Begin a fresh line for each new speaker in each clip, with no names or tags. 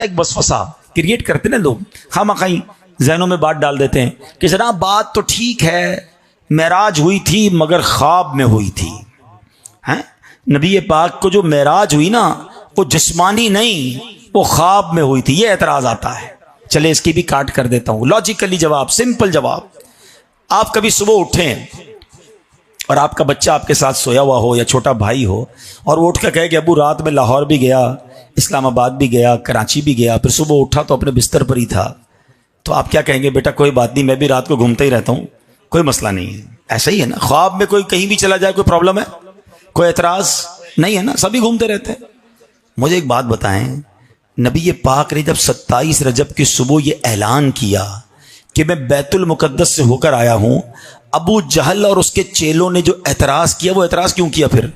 ایک وسوسہ کریٹ کرتے ہیں لوگ، ہم کہیں ذہنوں میں بات ڈال دیتے ہیں کہ جناب بات تو ٹھیک ہے، معراج ہوئی تھی مگر خواب میں ہوئی تھی. نبی پاک کو جو معراج ہوئی نا وہ جسمانی نہیں، وہ خواب میں ہوئی تھی. یہ اعتراض آتا ہے. چلے اس کی بھی کاٹ کر دیتا ہوں. لاجیکلی جواب، سمپل جواب. آپ کبھی صبح اٹھیں اور آپ کا بچہ آپ کے ساتھ سویا ہوا ہو یا چھوٹا بھائی ہو اور وہ اٹھ کر کہے کہ ابو رات میں لاہور بھی گیا، اسلام آباد بھی گیا، کراچی بھی گیا، پھر صبح اٹھا تو اپنے بستر پر ہی تھا، تو آپ کیا کہیں گے؟ بیٹا کوئی بات نہیں، میں بھی رات کو گھومتا ہی رہتا ہوں، کوئی مسئلہ نہیں ہے. ایسا ہی ہے نا، خواب میں کوئی کہیں بھی چلا جائے کوئی پرابلم ہے؟ کوئی اعتراض نہیں ہے نا، سبھی گھومتے رہتے ہیں. مجھے ایک بات بتائیں، نبی پاک نے جب 27 رجب کی صبح یہ اعلان کیا کہ میں بیت المقدس سے ہو کر آیا ہوں، ابو جہل اور اس کے چیلوں نے جو اعتراض کیا، وہ اعتراض کیوں کیا؟ پھر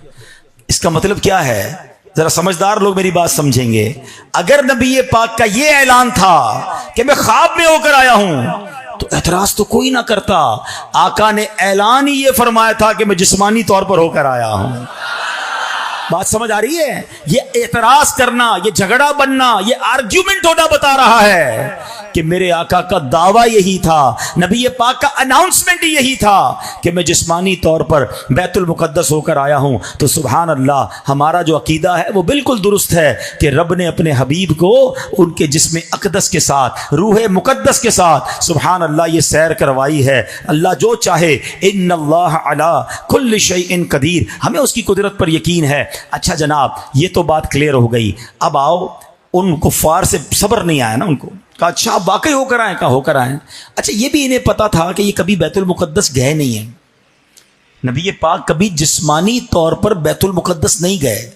اس کا مطلب کیا ہے؟ ذرا سمجھدار لوگ میری بات سمجھیں گے. اگر نبی پاک کا یہ اعلان تھا کہ میں خواب میں ہو کر آیا ہوں تو اعتراض تو کوئی نہ کرتا. آقا نے اعلان ہی یہ فرمایا تھا کہ میں جسمانی طور پر ہو کر آیا ہوں. بات سمجھ آ رہی ہے؟ یہ اعتراض کرنا، یہ جھگڑا بننا، یہ آرگیومنٹ ہونا بتا رہا ہے کہ میرے آقا کا دعویٰ یہی تھا، نبی پاک کا اناؤنسمنٹ یہی تھا کہ میں جسمانی طور پر بیت المقدس ہو کر آیا ہوں. تو سبحان اللہ، ہمارا جو عقیدہ ہے وہ بالکل درست ہے کہ رب نے اپنے حبیب کو ان کے جسم اقدس کے ساتھ، روح مقدس کے ساتھ سبحان اللہ یہ سیر کروائی ہے. اللہ جو چاہے، ان اللہ علی کل شیء قدیر، ہمیں اس کی قدرت پر یقین ہے. اچھا جناب، یہ تو بات کلیئر ہو گئی. اب آؤ، ان کفار سے صبر نہیں آیا نا ان کو، کہا اچھا آپ واقعی ہو کر آئیں؟ کہا ہو کر آئیں. اچھا یہ بھی انہیں پتا تھا کہ یہ کبھی بیت المقدس گئے نہیں ہیں، نبی پاک کبھی جسمانی طور پر بیت المقدس نہیں گئے،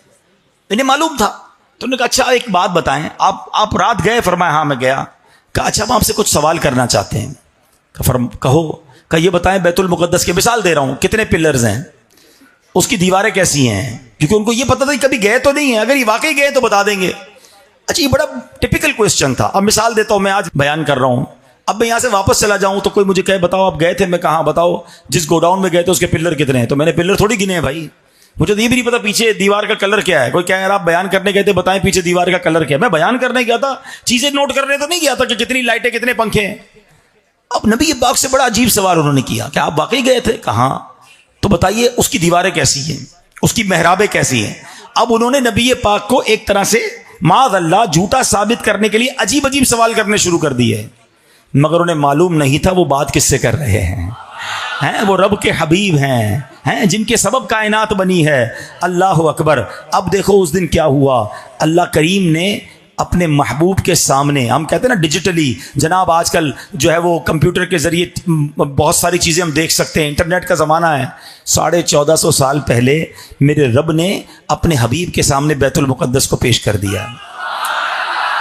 انہیں معلوم تھا. تو انہوں نے کہا اچھا ایک بات بتائیں، آپ رات گئے؟ فرمایا ہاں میں گیا. کہا اچھا ہم آپ سے کچھ سوال کرنا چاہتے ہیں. کہو. کہا یہ بتائیں بیت المقدس کی مثال دے رہا ہوں، کتنے پلرز ہیں، اس کی دیواریں کیسی ہیں؟ کیونکہ ان کو یہ پتا تھا کہ کبھی گئے تو نہیں ہیں، اگر یہ واقعی گئے تو بتا دیں گے. اچھا یہ بڑا ٹپیکل کوسچن تھا. اب مثال دیتا ہوں، میں آج بیان کر رہا ہوں، اب میں یہاں سے واپس چلا جاؤں تو کوئی مجھے کہے بتاؤ آپ گئے تھے؟ میں کہاں بتاؤ جس گوڈاؤن میں گئے تھے اس کے پلر کتنے ہیں؟ تو میں نے پلر تھوڑی گنے ہیں بھائی، مجھے تو یہ بھی نہیں پتا پیچھے دیوار کا کلر کیا ہے. کوئی کہہ یار آپ بیان کرنے گئے تھے، بتائیں پیچھے دیوار کا کلر کیا ہے. میں بیان کرنے گیا تھا، چیزیں نوٹ کرنے تو نہیں گیا تھا کہ کتنی لائٹیں کتنے پنکھے ہیں. اب نبی پاک سے بڑا عجیب سوال انہوں نے کیا کہ آپ واقعی گئے تھے؟ کہاں. تو بتائیے اس کی دیواریں کیسی ہیں، اس کی محرابیں کیسی ہیں. اب انہوں نے نبی پاک کو ایک طرح سے معاذ اللہ جھوٹا ثابت کرنے کے لیے عجیب عجیب سوال کرنے شروع کر دیے، مگر انہیں معلوم نہیں تھا وہ بات کس سے کر رہے ہیں. وہ رب کے حبیب ہیں جن کے سبب کائنات بنی ہے. اللہ اکبر. اب دیکھو اس دن کیا ہوا. اللہ کریم نے اپنے محبوب کے سامنے، ہم کہتے ہیں نا ڈیجیٹلی، جناب آج کل جو ہے وہ کمپیوٹر کے ذریعے بہت ساری چیزیں ہم دیکھ سکتے ہیں، انٹرنیٹ کا زمانہ ہے. 1450 سال پہلے میرے رب نے اپنے حبیب کے سامنے بیت المقدس کو پیش کر دیا.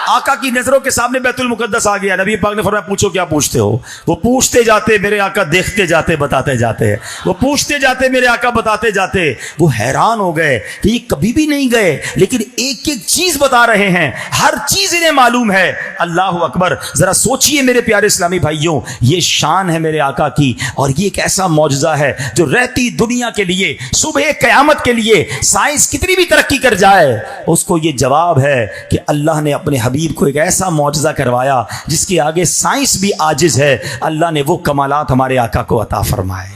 آقا کی نظروں کے سامنے بیت المقدس آ گیا. نبی پاک نے فرمایا پوچھو کیا پوچھتے ہو. وہ پوچھتے جاتے، میرے آقا دیکھتے جاتے بتاتے جاتے. وہ پوچھتے جاتے، میرے آقا بتاتے جاتے. وہ حیران ہو گئے کہ یہ کبھی بھی نہیں گئے لیکن ایک ایک چیز بتا رہے ہیں، ہر چیز انہیں معلوم ہے. اللہ اکبر. ذرا سوچئے میرے پیارے اسلامی بھائیوں، یہ شان ہے میرے آقا کی، اور یہ ایک ایسا معجزہ ہے جو رہتی دنیا کے لیے، صبح قیامت کے لیے سائنس کتنی بھی ترقی کر جائے اس کو یہ جواب ہے کہ اللہ نے اپنے حبیب کو ایک ایسا معجزہ کروایا جس کے آگے سائنس بھی عاجز ہے. اللہ نے وہ کمالات ہمارے آقا کو عطا فرمائے.